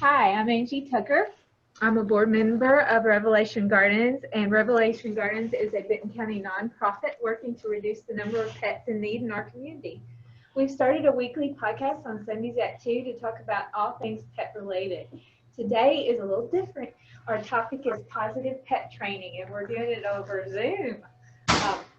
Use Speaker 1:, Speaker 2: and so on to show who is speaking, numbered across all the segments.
Speaker 1: Hi, I'm Angie Tucker. I'm a board member of Revelation Gardens, and Revelation Gardens is a Benton County nonprofit working to reduce the number of pets in need in our community. We've started a weekly podcast on Sundays at 2 to talk about all things pet related. Today is a little different. Our topic is positive pet training, and we're doing it over Zoom.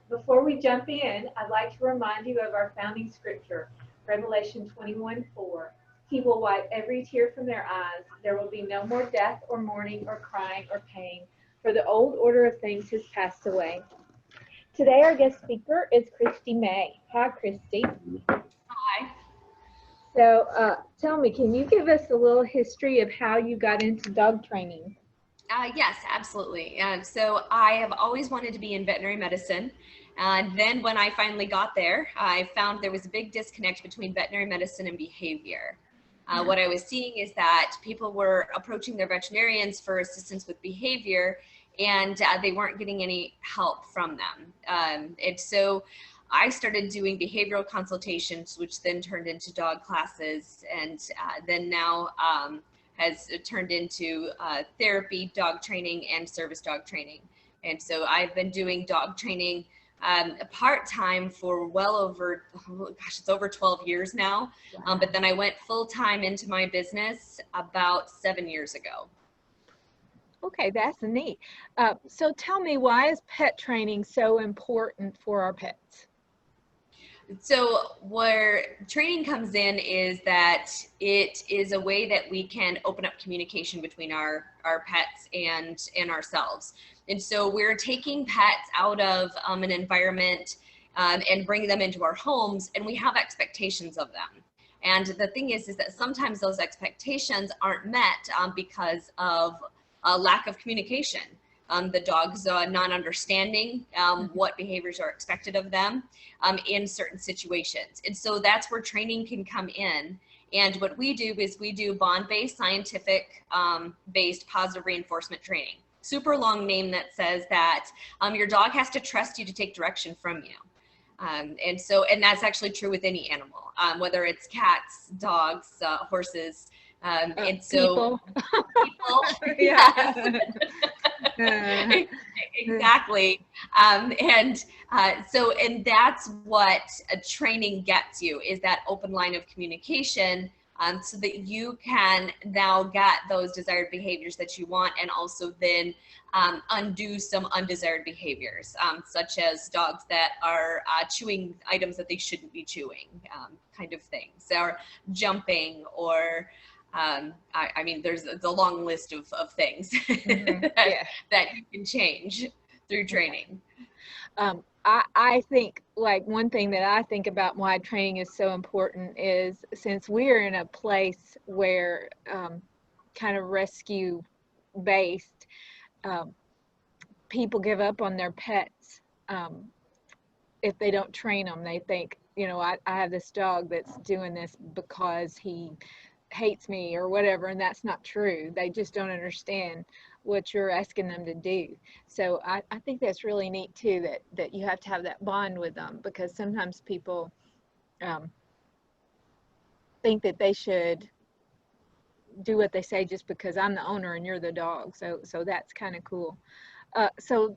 Speaker 1: Before we jump in, I'd like to remind you of our founding scripture, Revelation 21:4. He will wipe every tear from their eyes. There will be no more death or mourning or crying or pain, for the old order of things has passed away. Today our guest speaker is Kristi May. Hi, Kristi.
Speaker 2: Hi.
Speaker 1: So tell me, can you give us a little history of how you got into dog training?
Speaker 2: Yes, absolutely. So I have always wanted to be in veterinary medicine. And then when I finally got there, I found there was a big disconnect between veterinary medicine and behavior. What I was seeing is that people were approaching their veterinarians for assistance with behavior, and they weren't getting any help from them. And so I started doing behavioral consultations, which then turned into dog classes, and then now has turned into therapy, dog training, and service dog training. And so I've been doing dog training part-time for well over, it's over 12 years now. But then I went full-time into my business about 7 years ago.
Speaker 1: Okay, that's neat. So tell me, why is pet training so important for our pets?
Speaker 2: So where training comes in is that it is a way that we can open up communication between our pets and ourselves. And so we're taking pets out of an environment and bringing them into our homes, and we have expectations of them. And the thing is that sometimes those expectations aren't met because of a lack of communication. The dog's not understanding what behaviors are expected of them in certain situations. And so that's where training can come in. And what we do is we do bond-based, scientific-based positive reinforcement training. Super long name that says that your dog has to trust you to take direction from you. And that's actually true with any animal, whether it's cats, dogs, horses, and so people
Speaker 1: Yeah.
Speaker 2: Exactly. And that's what a training gets you, is that open line of communication, so that you can now get those desired behaviors that you want, and also then undo some undesired behaviors, such as dogs that are chewing items that they shouldn't be chewing, kind of things, or jumping, or I mean, there's a long list of things that you can change through training.
Speaker 1: I think, like, one thing that I think about why training is so important is, since we're in a place where kind of rescue based, people give up on their pets if they don't train them. They think, I have this dog that's doing this because he hates me or whatever, and that's not true. They just don't understand what you're asking them to do. So I think that's really neat too, that you have to have that bond with them, because sometimes people think that they should do what they say just because I'm the owner and you're the dog. So that's kind of cool. So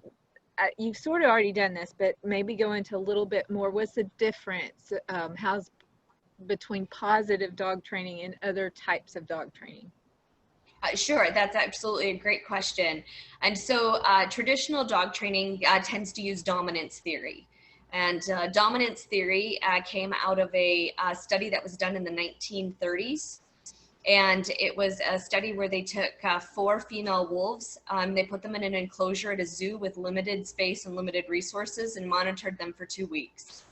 Speaker 1: you've sort of already done this, but maybe go into a little bit more. What's the difference between positive dog training and other types of dog training?
Speaker 2: Sure, that's absolutely a great question. And so traditional dog training tends to use dominance theory. And dominance theory came out of a study that was done in the 1930s. And it was a study where they took 4 female wolves. They put them in an enclosure at a zoo with limited space and limited resources, and monitored them for 2 weeks.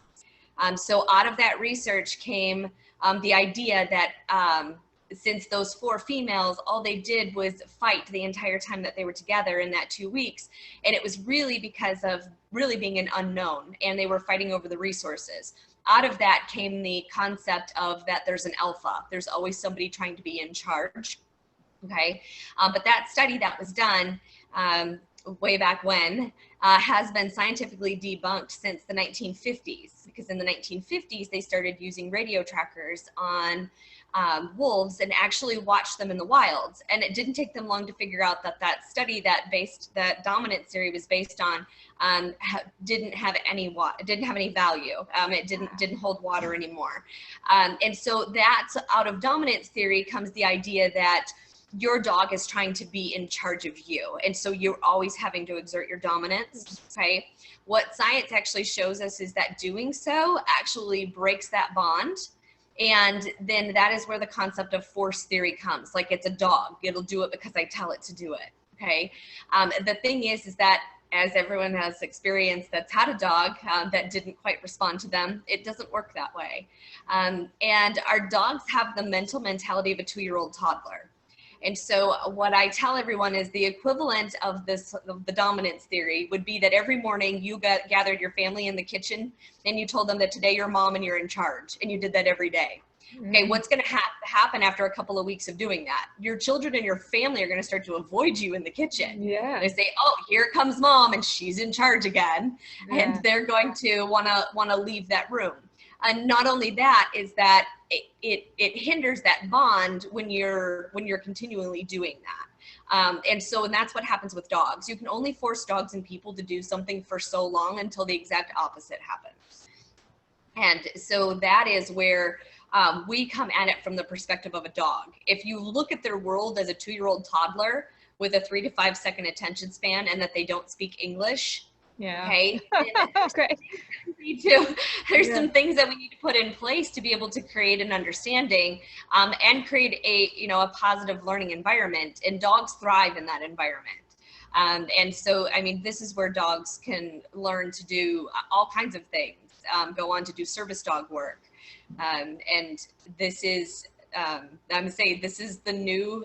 Speaker 2: So out of that research came the idea that since those 4 females, all they did was fight the entire time that they were together in that 2 weeks. And it was really because of really being an unknown, and they were fighting over the resources. Out of that came the concept of that there's an alpha. There's always somebody trying to be in charge. Okay. But that study that was done way back when has been scientifically debunked since the 1950s, because in the 1950s they started using radio trackers on wolves and actually watched them in the wilds. And it didn't take them long to figure out that that study that dominance theory was based on didn't have any value. It didn't hold water anymore. And so that's out of dominance theory comes the idea that your dog is trying to be in charge of you. And so you're always having to exert your dominance, okay? What science actually shows us is that doing so actually breaks that bond. And then that is where the concept of force theory comes. Like, it's a dog. It'll do it because I tell it to do it, okay? The thing is that, as everyone has experienced that's had a dog that didn't quite respond to them, it doesn't work that way. And our dogs have the mental mentality of a 2-year-old toddler. And so what I tell everyone is the equivalent of the dominance theory would be that every morning you gathered your family in the kitchen and you told them that today you're mom and you're in charge, and you did that every day. Okay, what's going to happen after a couple of weeks of doing that? Your children and your family are going to start to avoid you in the kitchen.
Speaker 1: Yeah.
Speaker 2: They say, "Oh, here comes mom, and she's in charge again," and they're going to want to leave that room. And not only that, is that it hinders that bond when you're continually doing that. And that's what happens with dogs. You can only force dogs and people to do something for so long until the exact opposite happens. And so that is where we come at it from the perspective of a dog. If you look at their world as a 2-year-old toddler with a 3 to 5 second attention span and that they don't speak English, okay,
Speaker 1: Okay.
Speaker 2: there's some things that we need to put in place to be able to create an understanding and create a positive learning environment, and dogs thrive in that environment. And so, I mean, this is where dogs can learn to do all kinds of things, go on to do service dog work. And this is, I'm gonna say this is the new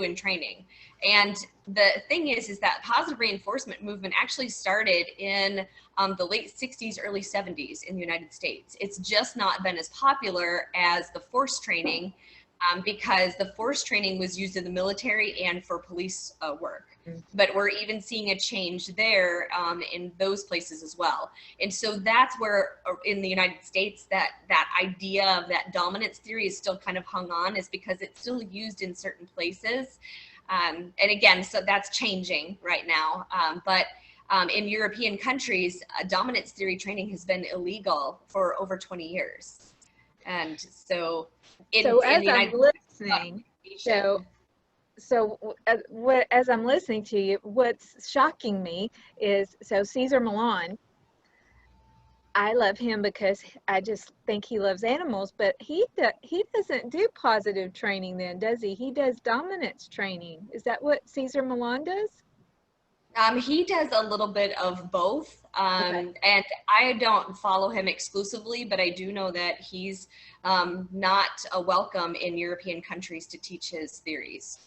Speaker 2: in training. And the thing is that positive reinforcement movement actually started in the late 60s, early 70s in the United States. It's just not been as popular as the force training because the force training was used in the military and for police work. But we're even seeing a change there in those places as well. And so that's where in the United States that idea of that dominance theory is still kind of hung on, is because it's still used in certain places. And again, so that's changing right now. But in European countries, dominance theory training has been illegal for over 20 years. And so in the United
Speaker 1: States, as I'm listening to you, what's shocking me is, so Cesar Milan, I love him because I just think he loves animals, but he doesn't do positive training then, does he? He does dominance training. Is that what Cesar Milan does?
Speaker 2: He does a little bit of both. And I don't follow him exclusively, but I do know that he's not a welcome in European countries to teach his theories.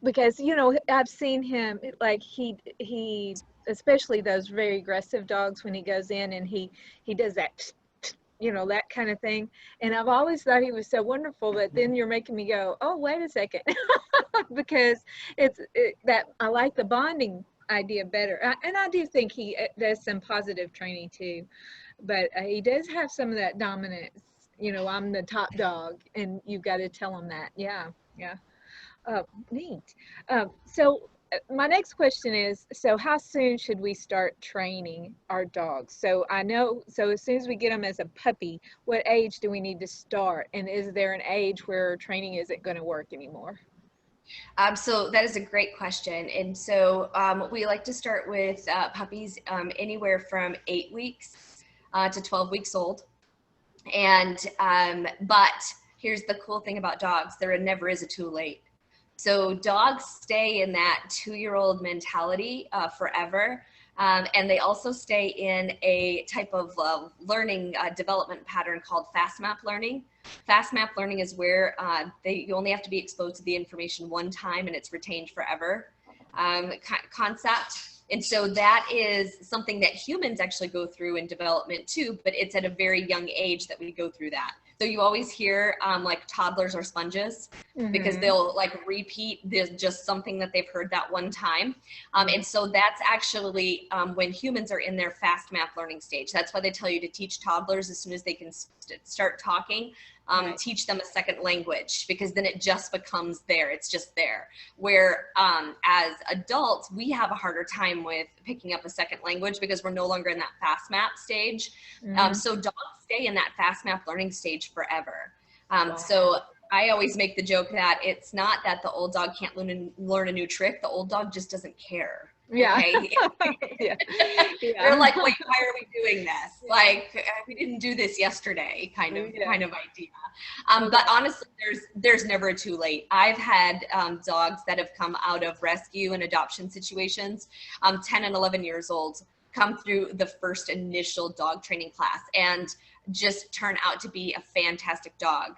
Speaker 1: Because, I've seen him, like he especially those very aggressive dogs, when he goes in and he does that, that kind of thing. And I've always thought he was so wonderful, but then you're making me go, oh, wait a second, because that I like the bonding idea better. And I do think he does some positive training too, but he does have some of that dominance, I'm the top dog and you've got to tell him that. Yeah. Neat. So my next question is, so how soon should we start training our dogs? So as soon as we get them as a puppy, what age do we need to start? And is there an age where training isn't going to work anymore?
Speaker 2: So that is a great question. And so we like to start with puppies anywhere from 8 weeks to 12 weeks old. And but here's the cool thing about dogs: there never is a too late. So dogs stay in that 2-year-old mentality forever. And they also stay in a type of learning development pattern called fast map learning. Fast map learning is where you only have to be exposed to the information one time and it's retained forever concept. And so that is something that humans actually go through in development too, but it's at a very young age that we go through that. So you always hear like toddlers are sponges because they'll like repeat just something that they've heard that one time. And so that's actually when humans are in their fast map learning stage. That's why they tell you to teach toddlers as soon as they can start talking.
Speaker 1: Right.
Speaker 2: teach them a second language, because then it just becomes there. It's just there. Where as adults, we have a harder time with picking up a second language because we're no longer in that fast map stage. So dogs stay in that fast map learning stage forever.
Speaker 1: Wow.
Speaker 2: So I always make the joke that it's not that the old dog can't learn a new trick. The old dog just doesn't care.
Speaker 1: Yeah.
Speaker 2: Okay.
Speaker 1: Yeah.
Speaker 2: They're like, wait, why are we doing this? Like, we didn't do this yesterday, kind of idea. But honestly, there's never too late. I've had dogs that have come out of rescue and adoption situations, 10 and 11 years old, come through the first initial dog training class and just turn out to be a fantastic dog.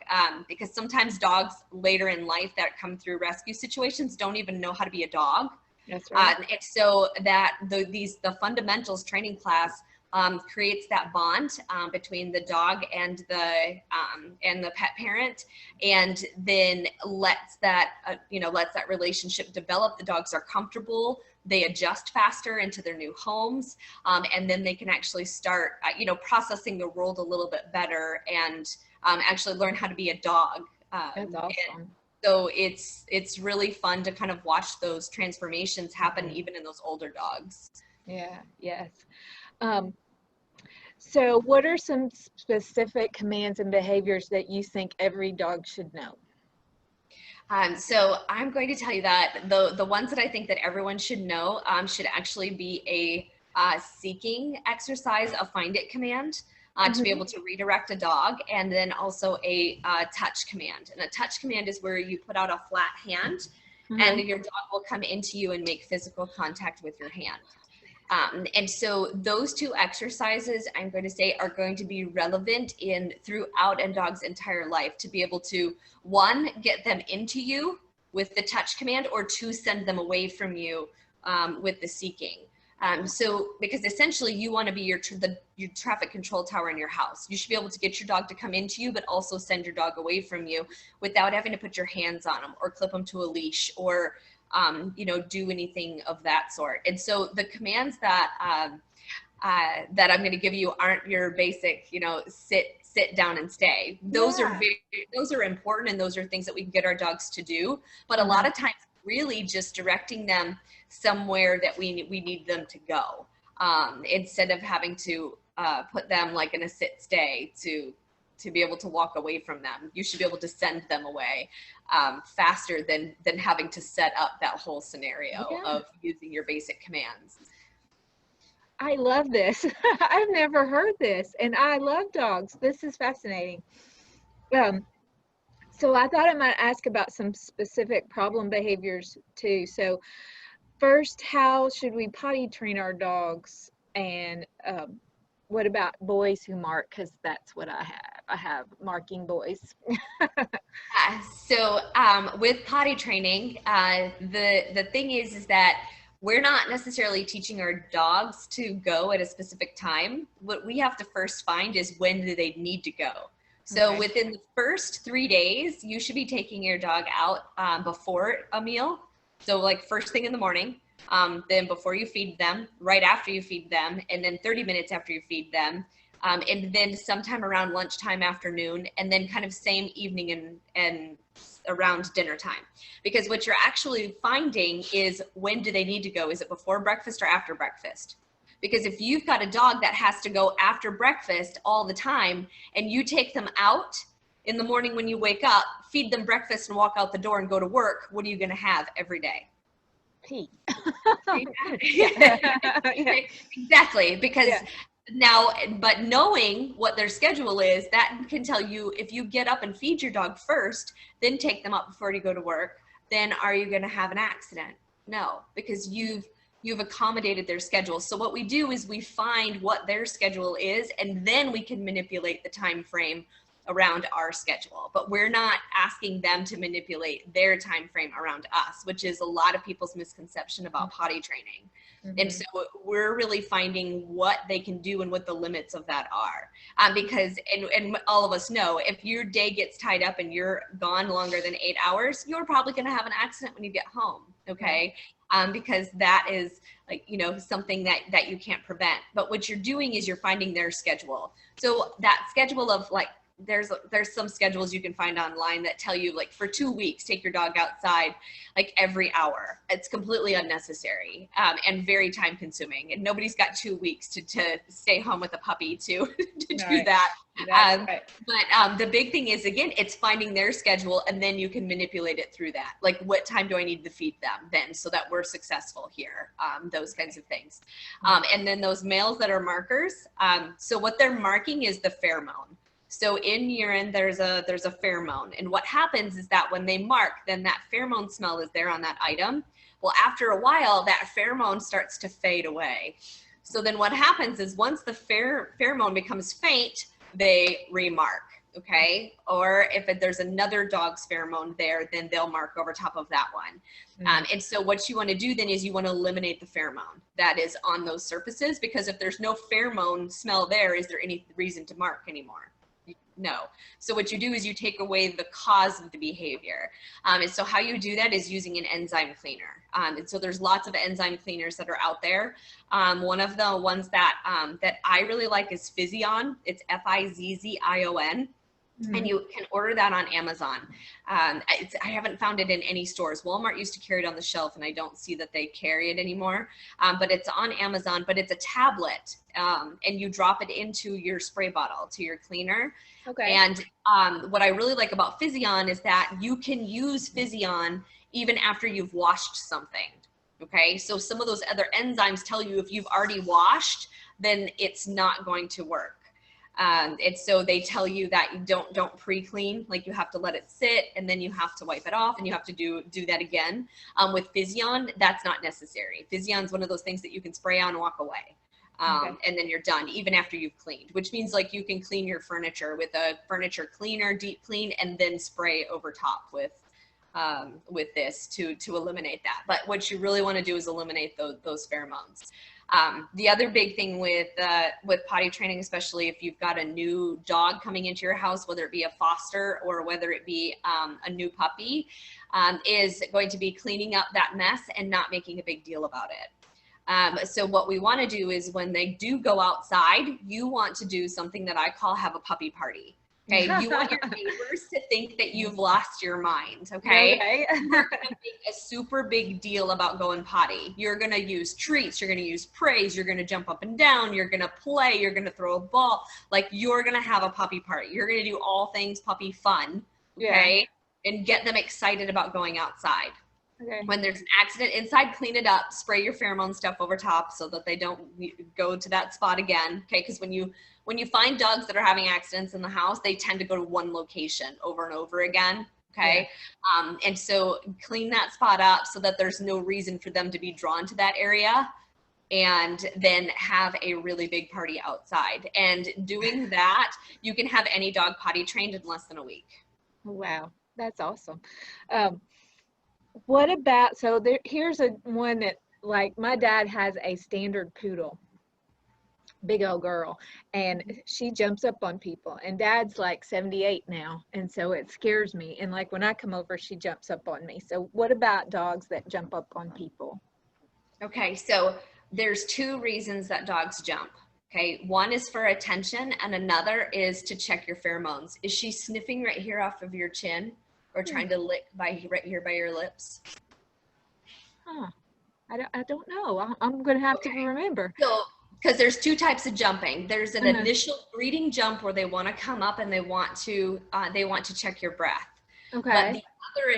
Speaker 2: Because sometimes dogs later in life that come through rescue situations don't even know how to be a dog.
Speaker 1: That's right.
Speaker 2: And so that the fundamentals training class creates that bond between the dog and the pet parent, and then lets that relationship develop. The dogs are comfortable. They adjust faster into their new homes, and then they can actually start processing the world a little bit better and actually learn how to be a dog.
Speaker 1: That's awesome.
Speaker 2: So it's really fun to kind of watch those transformations happen even in those older dogs.
Speaker 1: Yeah, yes. So what are some specific commands and behaviors that you think every dog should know?
Speaker 2: So I'm going to tell you that the ones that I think that everyone should know should actually be a seeking exercise, a find it command. To be able to redirect a dog, and then also a touch command. And a touch command is where you put out a flat hand and your dog will come into you and make physical contact with your hand. And so those two exercises, I'm going to say, are going to be relevant throughout a dog's entire life, to be able to, one, get them into you with the touch command, or two, send them away from you with the seeking. So because essentially you want to be your traffic control tower in your house. You should be able to get your dog to come into you, but also send your dog away from you without having to put your hands on them or clip them to a leash or, do anything of that sort. And so the commands that I'm going to give you aren't your basic, sit down and stay. Those are important, and those are things that we can get our dogs to do. But a lot of times, really just directing them somewhere that we need them to go, instead of having to put them like in a sit stay to be able to walk away from them. You should be able to send them away faster than having to set up that whole scenario of using your basic commands.
Speaker 1: I love this. I've never heard this, and I love dogs. This is fascinating. So I thought I might ask about some specific problem behaviors too. So first, how should we potty train our dogs? And what about boys who mark? Because that's what I have. I have marking boys.
Speaker 2: So with potty training, the thing is that we're not necessarily teaching our dogs to go at a specific time. What we have to first find is, when do they need to go? So within the first 3 days, you should be taking your dog out before a meal. So like first thing in the morning, then before you feed them, right after you feed them, and then 30 minutes after you feed them, and then sometime around lunchtime, afternoon, and then kind of same evening and around dinner time. Because what you're actually finding is, when do they need to go? Is it before breakfast or after breakfast? Because if you've got a dog that has to go after breakfast all the time, and you take them out in the morning when you wake up, feed them breakfast and walk out the door and go to work, what are you going to have every day?
Speaker 1: Pee.
Speaker 2: Exactly. Because now, but knowing what their schedule is, that can tell you, if you get up and feed your dog first, then take them up before you go to work, then are you going to have an accident? No, because you've accommodated their schedule. So what we do is we find what their schedule is, and then we can manipulate the time frame around our schedule. But we're not asking them to manipulate their time frame around us, which is a lot of people's misconception about potty training. And so we're really finding what they can do and what the limits of that are. Because, and all of us know, if your day gets tied up and you're gone longer than 8 hours, you're probably going to have an accident when you get home. Okay. Because that is like, something that you can't prevent. But what you're doing is you're finding their schedule. So that schedule of like there's some schedules you can find online that tell you, like, for 2 weeks, take your dog outside like every hour. It's completely unnecessary, and very time consuming, and nobody's got 2 weeks to stay home with a puppy to do that.
Speaker 3: Right.
Speaker 2: But the big thing is, again, it's finding their schedule, and then you can manipulate it through that. Like, what time do I need to feed them then so that we're successful here? Those kinds of things. And then those males that are markers. So what they're marking is the pheromone. So in urine, there's a pheromone. And what happens is that when they mark, then that pheromone smell is there on that item. Well, after a while, that pheromone starts to fade away. So then what happens is, once the pheromone becomes faint, they remark, okay? Or if there's another dog's pheromone there, then they'll mark over top of that one. And so what you want to do then is you want to eliminate the pheromone that is on those surfaces, because if there's no pheromone smell there, is there any reason to mark anymore? No. So what you do is you take away the cause of the behavior. And so how you do that is using an enzyme cleaner. And so there's lots of enzyme cleaners that are out there. One of the ones that I really like is Physion. It's Fizzion. And you can order that on Amazon. I haven't found it in any stores. Walmart used to carry it on the shelf, and I don't see that they carry it anymore. But it's on Amazon, but it's a tablet, and you drop it into your spray bottle, to your cleaner.
Speaker 3: Okay.
Speaker 2: And what I really like about Physion is that you can use Physion even after you've washed something. Okay, so some of those other enzymes tell you if you've already washed, then it's not going to work. And so they tell you that you don't pre-clean, like you have to let it sit, and then you have to wipe it off, and you have to do that again. With Physion, that's not necessary. Physion's one of those things that you can spray on and walk away. And then you're done, even after you've cleaned, which means, like, you can clean your furniture with a furniture cleaner, deep clean, and then spray over top with this to eliminate that. But what you really want to do is eliminate those pheromones. The other big thing with potty training, especially if you've got a new dog coming into your house, whether it be a foster or whether it be a new puppy, is going to be cleaning up that mess and not making a big deal about it. So what we want to do is, when they do go outside, you want to do something that I call have a puppy party. Okay, you want your neighbors to think that you've lost your mind, okay? You're gonna make a super big deal about going potty. You're gonna use treats, you're gonna use praise, you're gonna jump up and down, you're gonna play, you're gonna throw a ball. Like, you're gonna have a puppy party. You're gonna do all things puppy fun, okay? And get them excited about going outside. Okay. When there's an accident inside, clean it up, spray your pheromone stuff over top so that they don't go to that spot again, okay? Because when you find dogs that are having accidents in the house, they tend to go to one location over and over again, okay? Yeah. And so clean that spot up so that there's no reason for them to be drawn to that area, and then have a really big party outside. And doing that, you can have any dog potty trained in less than a week.
Speaker 3: Wow, that's awesome. What about, so here's one that, like, my dad has a standard poodle, big old girl, and she jumps up on people, and dad's like 78 now, and so it scares me, and like when I come over, she jumps up on me. So what about dogs that jump up on people?
Speaker 2: Okay, so there's two reasons that dogs jump. Okay, one is for attention, and another is to check your pheromones. Is she sniffing right here off of your chin, or trying to lick right here by your lips?
Speaker 3: Huh. I don't know. I'm going to have to remember.
Speaker 2: So, because there's two types of jumping. There's an initial greeting jump where they want to come up and they want to check your breath. Okay. But the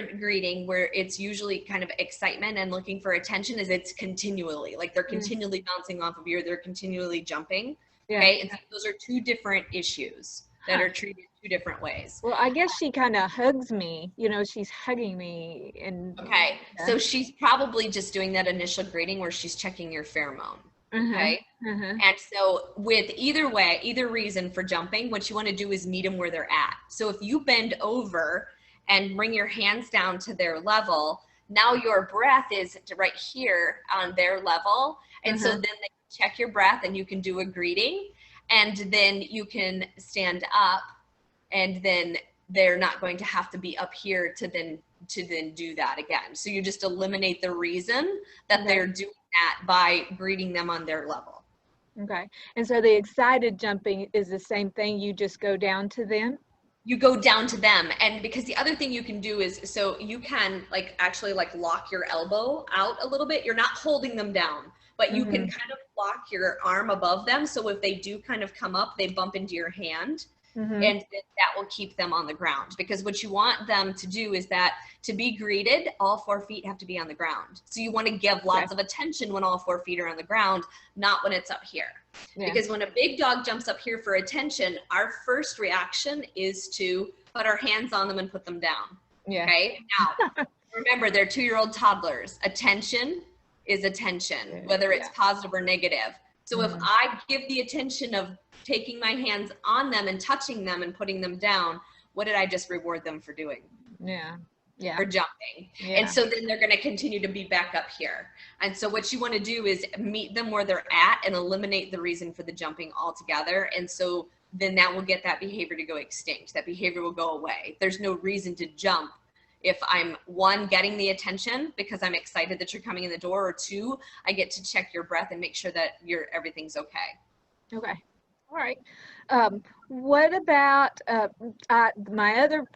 Speaker 2: other greeting, where it's usually kind of excitement and looking for attention, is it's continually, like, they're continually bouncing off of you, they're continually jumping. Yeah. Okay, and so those are two different issues that are treated two different ways.
Speaker 3: Well, I guess she kind of hugs me, she's hugging me. And
Speaker 2: okay, so she's probably just doing that initial greeting where she's checking your pheromone. Okay. And so with either reason for jumping, what you want to do is meet them where they're at. So if you bend over and bring your hands down to their level, now your breath is right here on their level. And so then they check your breath, and you can do a greeting, and then you can stand up, and then they're not going to have to be up here to then do that again. So you just eliminate the reason that they're doing that by greeting them on their level.
Speaker 3: Okay. And so the excited jumping is the same thing. You just go down to them?
Speaker 2: you go down to them. And because the other thing you can do is, so you can like actually like lock your elbow out a little bit. You're not holding them down, but you can kind of lock your arm above them. So if they do kind of come up, they bump into your hand. And then that will keep them on the ground, because what you want them to do is that to be greeted, all 4 feet have to be on the ground. So you want to give lots of attention when all 4 feet are on the ground, not when it's up here. Because when a big dog jumps up here for attention, our first reaction is to put our hands on them and put them down. Okay. Now, remember, they're 2-year-old toddlers. Attention is attention, whether it's positive or negative. So if I give the attention of taking my hands on them and touching them and putting them down, what did I just reward them for doing? For jumping. And so then they're going to continue to be back up here. And so what you want to do is meet them where they're at and eliminate the reason for the jumping altogether. And so then that will get that behavior to go extinct. That behavior will go away. There's no reason to jump if I'm, 1, getting the attention because I'm excited that you're coming in the door, or 2, I get to check your breath and make sure that everything's okay.
Speaker 3: Okay. All right. What about my other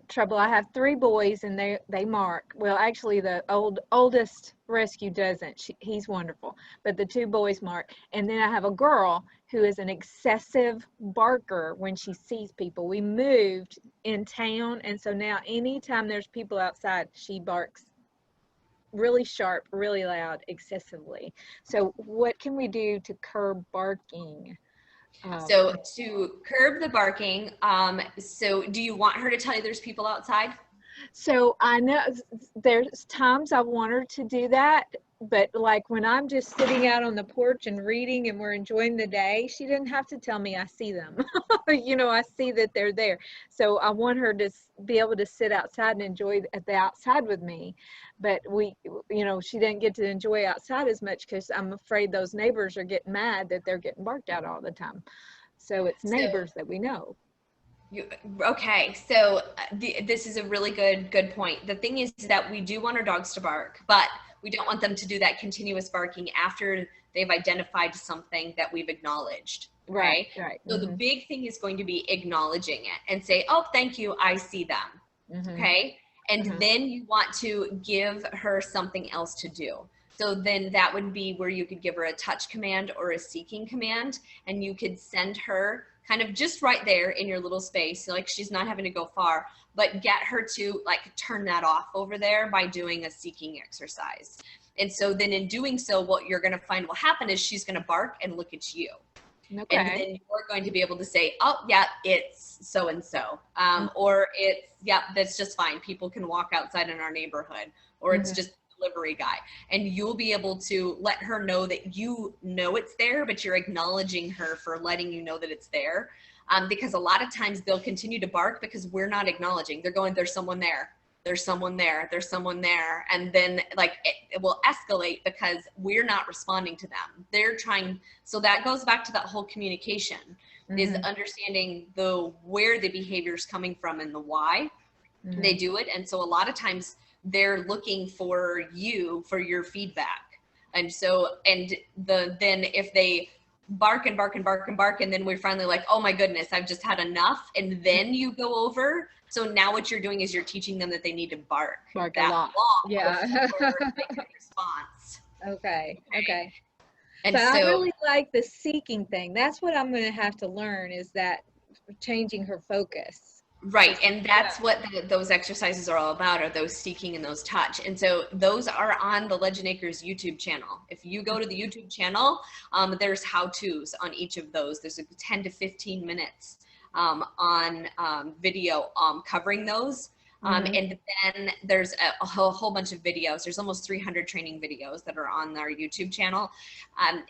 Speaker 3: trouble? I have 3 boys and they mark. Well, actually the oldest rescue doesn't. He's wonderful, but the 2 boys mark. And then I have a girl who is an excessive barker when she sees people. We moved in town, and so now anytime there's people outside, she barks really sharp, really loud, excessively. So what can we do to curb barking?
Speaker 2: So to curb the barking, so do you want her to tell you there's people outside?
Speaker 3: So I know there's times I want her to do that, but like when I'm just sitting out on the porch and reading and we're enjoying the day, she didn't have to tell me I see them. You know, I see that they're there. So I want her to be able to sit outside and enjoy the outside with me. But she didn't get to enjoy outside as much because I'm afraid those neighbors are getting mad that they're getting barked at all the time. So it's neighbors that we know.
Speaker 2: Okay, so this is a really good point. The thing is that we do want our dogs to bark, but we don't want them to do that continuous barking after they've identified something that we've acknowledged. Right. So the big thing is going to be acknowledging it and say, oh, thank you, I see them. Okay. And then you want to give her something else to do. So then that would be where you could give her a touch command or a seeking command, and you could send her kind of just right there in your little space. So like she's not having to go far, but get her to like turn that off over there by doing a seeking exercise. And so then in doing so, what you're going to find will happen is she's going to bark and look at you. Okay. And then you're going to be able to say, oh, yeah, it's so-and-so. Or it's, yeah, that's just fine. People can walk outside in our neighborhood, or it's just delivery guy. And you'll be able to let her know that you know it's there, but you're acknowledging her for letting you know that it's there. Because a lot of times they'll continue to bark because we're not acknowledging. They're going, there's someone there. There's someone there. There's someone there. And then like it will escalate because we're not responding to them. They're trying. So that goes back to that whole communication is understanding where the behavior is coming from and the why they do it. And so a lot of times they're looking for you for your feedback. And so, then if they bark and bark and bark and bark, and then we're finally like, oh my goodness, I've just had enough. And then you go over. So now what you're doing is you're teaching them that they need to bark that
Speaker 3: a lot.
Speaker 2: Long
Speaker 3: yeah.
Speaker 2: before they can response.
Speaker 3: Okay.
Speaker 2: And
Speaker 3: so I really like the seeking thing. That's what I'm going to have to learn, is that changing her focus.
Speaker 2: Right. And that's what those exercises are all about, are those seeking and those touch. And so those are on the Legend Acres YouTube channel. If you go to the YouTube channel, there's how-tos on each of those. There's 10 to 15 minutes on video covering those. And then there's a whole bunch of videos. There's almost 300 training videos that are on our YouTube channel.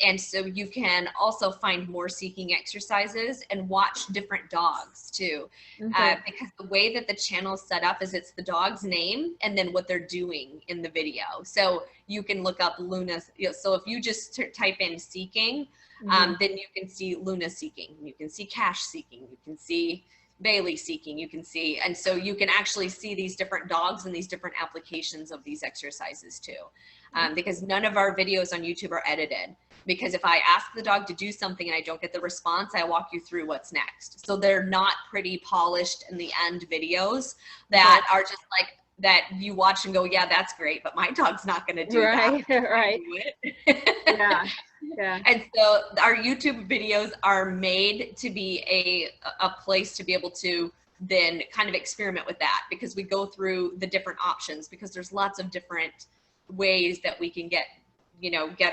Speaker 2: And so you can also find more seeking exercises and watch different dogs too. Because the way that the channel is set up is it's the dog's name and then what they're doing in the video. So you can look up Luna. So if you just type in seeking, then you can see Luna seeking. You can see Cash seeking. You can see Bailey seeking, you can see. And so you can actually see these different dogs and these different applications of these exercises too. Because none of our videos on YouTube are edited. Because if I ask the dog to do something and I don't get the response, I walk you through what's next. So they're not pretty polished in the end videos that are just like, that you watch and go, yeah, that's great, but my dog's not going to do that.
Speaker 3: Right. Yeah. Yeah.
Speaker 2: And so our YouTube videos are made to be a place to be able to then kind of experiment with that, because we go through the different options, because there's lots of different ways that we can get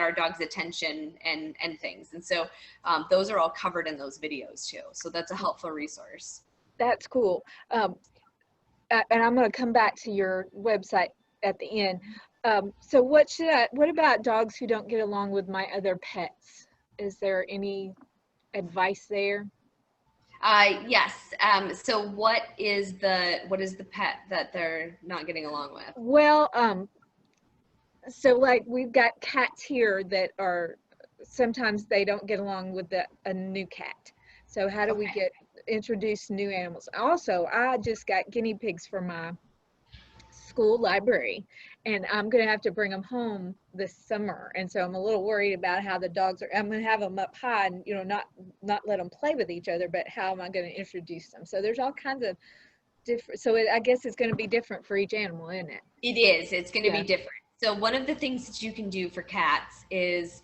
Speaker 2: our dog's attention and things. And so those are all covered in those videos too. So that's a helpful resource.
Speaker 3: That's cool. And I'm going to come back to your website at the end. So what about dogs who don't get along with my other pets? Is there any advice there?
Speaker 2: Yes. So what is the pet that they're not getting along with?
Speaker 3: Well, so like we've got cats here that are, sometimes they don't get along with a new cat. So how do we introduce new animals? Also, I just got guinea pigs for my school library, and I'm going to have to bring them home this summer. And so I'm a little worried about how the dogs are. I'm going to have them up high and, not let them play with each other, but how am I going to introduce them? So there's all kinds of different, I guess it's going to be different for each animal, isn't it?
Speaker 2: It is. It's going to be different. So one of the things that you can do for cats is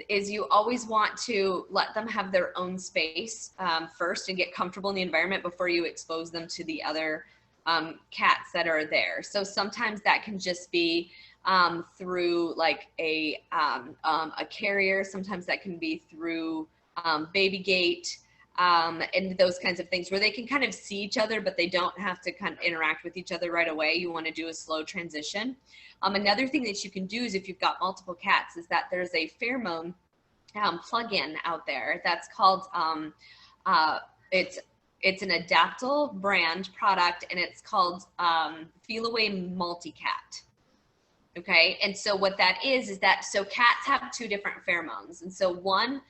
Speaker 2: you always want to let them have their own space first and get comfortable in the environment before you expose them to the other cats that are there. So sometimes that can just be through like a carrier. Sometimes that can be through baby gate and those kinds of things where they can kind of see each other, but they don't have to kind of interact with each other right away. You want to do a slow transition. Another thing that you can do is if you've got multiple cats is that there's a pheromone plug-in out there that's called, it's an Adaptil brand product, and it's called Feel Away Multicat. Okay, and so what that is that, so cats have two different pheromones. And so one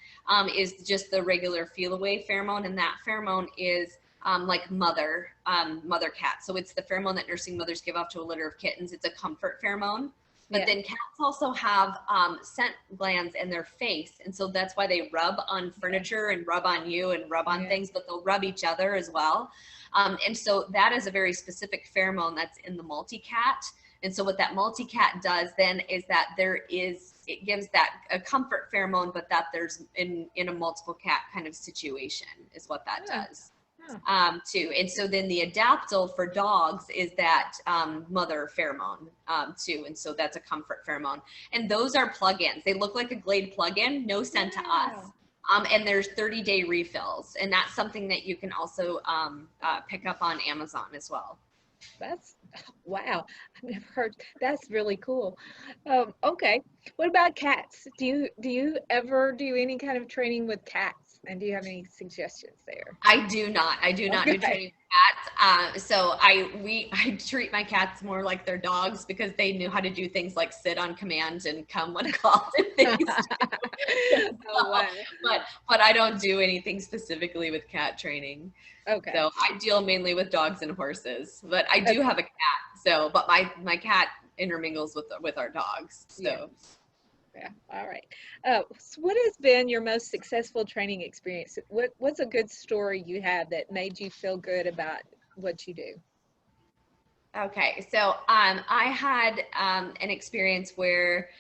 Speaker 2: is just the regular Feel Away pheromone, and that pheromone is like mother cat. So it's the pheromone that nursing mothers give off to a litter of kittens. It's a comfort pheromone. But then cats also have scent glands in their face. And so that's why they rub on furniture and rub on you and rub on things, but they'll rub each other as well. And so that is a very specific pheromone that's in the multicat. And so what that multicat does then is that it gives that a comfort pheromone, but that there's in a multiple cat kind of situation is what that does. Too. And so then the Adaptil for dogs is that mother pheromone too. And so that's a comfort pheromone. And those are plugins. They look like a Glade plug-in, no scent to us. And there's 30-day refills. And that's something that you can also pick up on Amazon as well.
Speaker 3: That's, wow, I've never heard, that's really cool. Okay, what about cats? Do you ever do any kind of training with cats? And do you have any suggestions there?
Speaker 2: I do not do training with cats. So I treat my cats more like their dogs, because they knew how to do things like sit on command and come when called and things.
Speaker 3: Wow.
Speaker 2: But I don't do anything specifically with cat training.
Speaker 3: Okay.
Speaker 2: So I deal mainly with dogs and horses, but I do have a cat. So, but my cat intermingles with our dogs. So.
Speaker 3: Yeah. All right. So what has been your most successful training experience? What's a good story you have that made you feel good about what you do?
Speaker 2: Okay. So I had an experience where,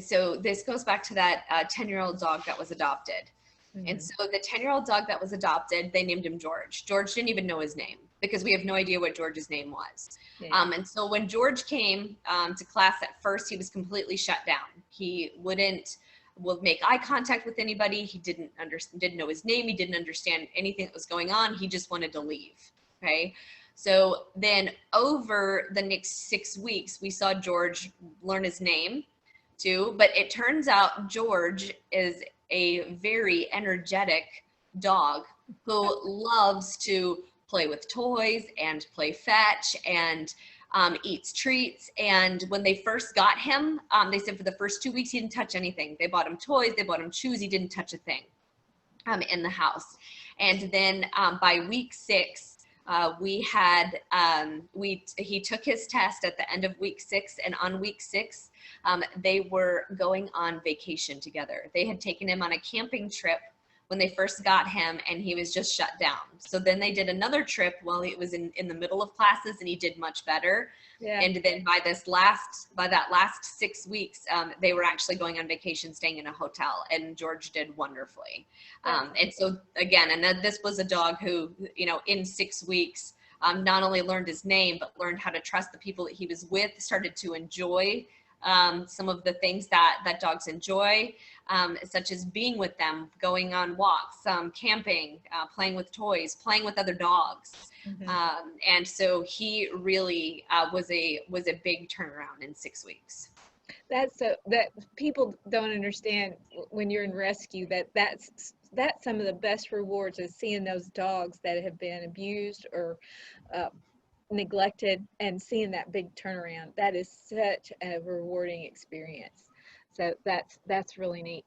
Speaker 2: so this goes back to that 10-year-old dog that was adopted. Mm-hmm. And so the 10-year-old dog that was adopted, they named him George. George didn't even know his name, because we have no idea what George's name was. Yeah. And so when George came to class at first, he was completely shut down. He wouldn't make eye contact with anybody. He didn't know his name. He didn't understand anything that was going on. He just wanted to leave. Okay. So then over the next 6 weeks, we saw George learn his name too. But it turns out George is a very energetic dog who loves to play with toys and play fetch and eats treats. And when they first got him, they said for the first 2 weeks, he didn't touch anything. They bought him toys, they bought him shoes, he didn't touch a thing. in the house. And then by week 6, he took his test at the end of week 6, and on week 6, they were going on vacation together. They had taken him on a camping trip when they first got him, and he was just shut down. So then they did another trip while he was in the middle of classes, and he did much better. Yeah. And then by that last 6 weeks, they were actually going on vacation, staying in a hotel, and George did wonderfully. And so again, and then this was a dog who, you know, in 6 weeks, not only learned his name, but learned how to trust the people that he was with, started to enjoy some of the things that dogs enjoy, such as being with them, going on walks, camping, playing with toys, playing with other dogs. Mm-hmm. And so he really was a big turnaround in 6 weeks.
Speaker 3: That people don't understand when you're in rescue, that's some of the best rewards, is seeing those dogs that have been abused or neglected and seeing that big turnaround. That is such a rewarding experience. So that's really neat.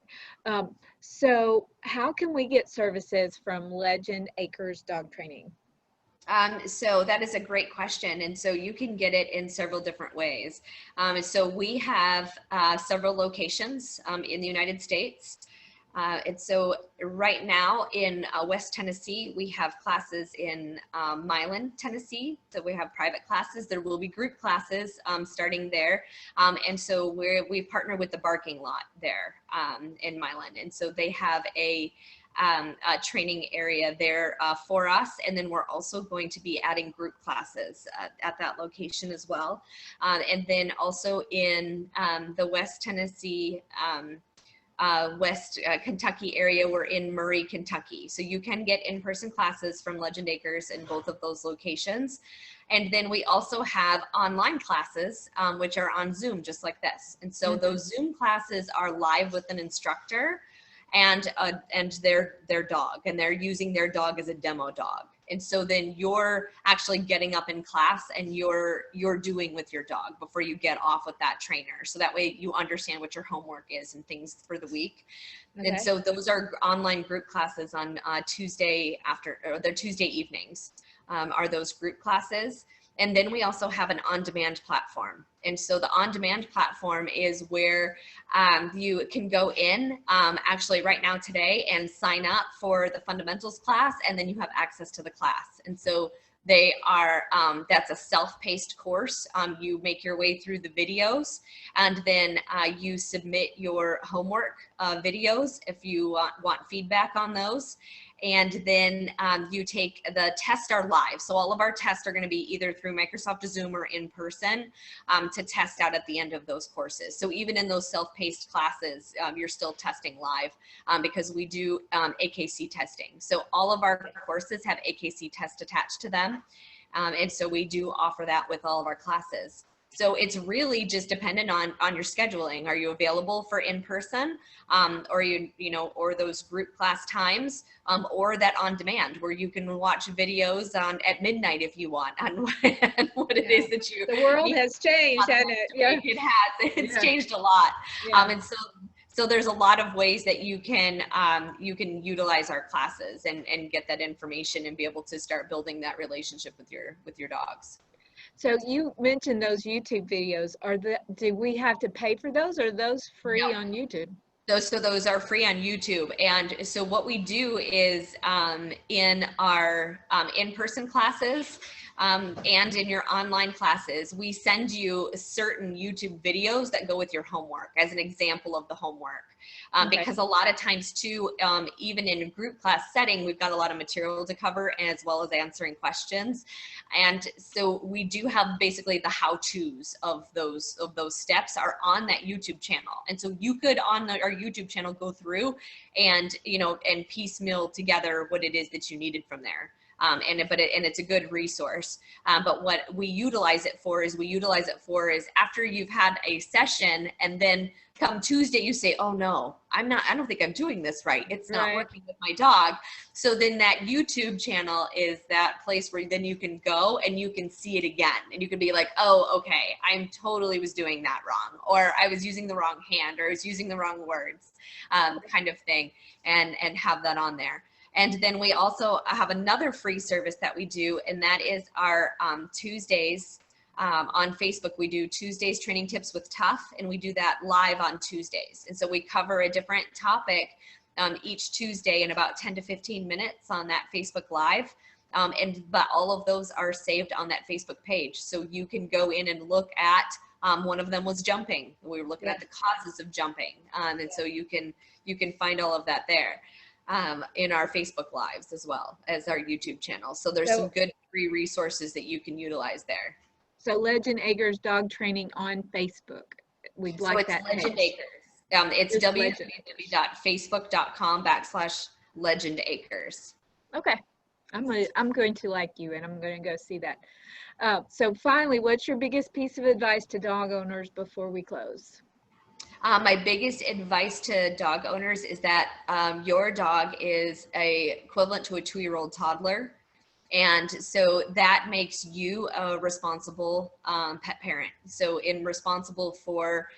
Speaker 3: So how can we get services from Legend Acres Dog Training?
Speaker 2: So that is a great question. And so you can get it in several different ways. So we have several locations in the United States. And so right now in West Tennessee, we have classes in Milan, Tennessee. So we have private classes. There will be group classes starting there. And so we partner with the Barking Lot there in Milan. And so they have a training area there for us. And then we're also going to be adding group classes at that location as well. And then also in the West Tennessee, West Kentucky area, we're in Murray, Kentucky. So you can get in-person classes from Legend Acres in both of those locations. And then we also have online classes, which are on Zoom, just like this. And so those Zoom classes are live with an instructor and their dog, and they're using their dog as a demo dog. And so then you're actually getting up in class and you're doing with your dog before you get off with that trainer. So that way you understand what your homework is and things for the week. Okay. And so those are online group classes on Tuesday evenings are those group classes. And then we also have an on-demand platform. And so the on-demand platform is where you can go in actually right now today and sign up for the fundamentals class, and then you have access to the class. And so they are, that's a self-paced course. You make your way through the videos, and then you submit your homework videos if you want feedback on those. And then you take the tests are live. So all of our tests are going to be either through Microsoft Zoom or in person to test out at the end of those courses. So even in those self-paced classes, you're still testing live because we do AKC testing. So all of our courses have AKC tests attached to them. And so we do offer that with all of our classes. So it's really just dependent on your scheduling. Are you available for in-person, or those group class times, or that on demand where you can watch videos at midnight if you want on what it is that you.
Speaker 3: The world has changed, hasn't it?
Speaker 2: Yeah, it has. It's changed a lot, and so there's a lot of ways that you can utilize our classes and get that information and be able to start building that relationship with your dogs.
Speaker 3: So you mentioned those YouTube videos. Do we have to pay for those, or are those free on YouTube?
Speaker 2: So those are free on YouTube. And so what we do is in our in-person classes and in your online classes, we send you certain YouTube videos that go with your homework as an example of the homework. Because a lot of times too, even in a group class setting, we've got a lot of material to cover as well as answering questions. And so we do have basically the how-tos of those steps are on that YouTube channel. And so you could on our YouTube channel go through and, and piecemeal together what it is that you needed from there. and it's a good resource. But what we utilize it for is after you've had a session, and then come Tuesday, you say, oh no, I don't think I'm doing this right. It's not working with my dog. So then that YouTube channel is that place where then you can go and you can see it again. And you can be like, oh, okay, I totally was doing that wrong. Or I was using the wrong hand, or I was using the wrong words, kind of thing, and have that on there. And then we also have another free service that we do, and that is our Tuesdays. On Facebook, we do Tuesdays Training Tips with Tough, and we do that live on Tuesdays. And so we cover a different topic each Tuesday in about 10 to 15 minutes on that Facebook Live. But all of those are saved on that Facebook page. So you can go in and look at, one of them was jumping. We were looking at the causes of jumping. And so you can find all of that there in our Facebook Lives as well as our YouTube channel. So there's some good free resources that you can utilize there.
Speaker 3: So Legend Acres Dog Training on Facebook. We'd like that.
Speaker 2: Legend Acres. It's www.facebook.com/Legend Acres.
Speaker 3: Okay. I'm going to like you, and I'm going to go see that. So finally, what's your biggest piece of advice to dog owners before we close?
Speaker 2: My biggest advice to dog owners is that your dog is equivalent to a 2-year-old toddler. And so that makes you a responsible pet parent. So responsible for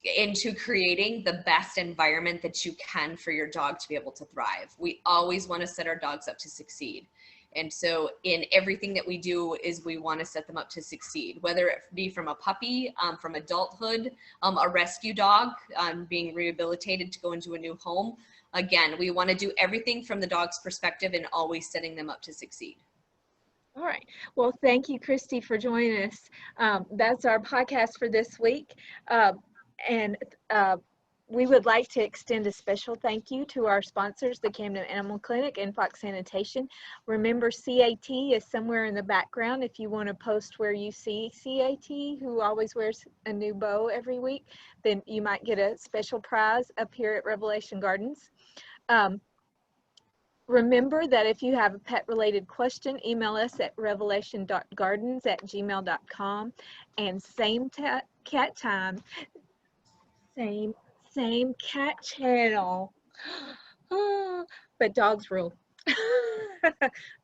Speaker 2: into creating the best environment that you can for your dog to be able to thrive. We always want to set our dogs up to succeed. And so in everything that we do is we want to set them up to succeed, whether it be from a puppy, from adulthood, a rescue dog, being rehabilitated to go into a new home. Again, we want to do everything from the dog's perspective and always setting them up to succeed.
Speaker 3: All right. Well, thank you, Kristi, for joining us. That's our podcast for this week. We would like to extend a special thank you to our sponsors, the Camden Animal Clinic and Fox Sanitation. Remember, CAT is somewhere in the background. If you want to post where you see CAT, who always wears a new bow every week, then you might get a special prize up here at Revelation Gardens. Remember that if you have a pet-related question, email us at revelation.gardens@gmail.com. And same cat time, same cat channel. But dogs rule.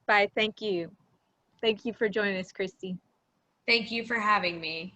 Speaker 3: Bye. Thank you. Thank you for joining us, Kristi.
Speaker 2: Thank you for having me.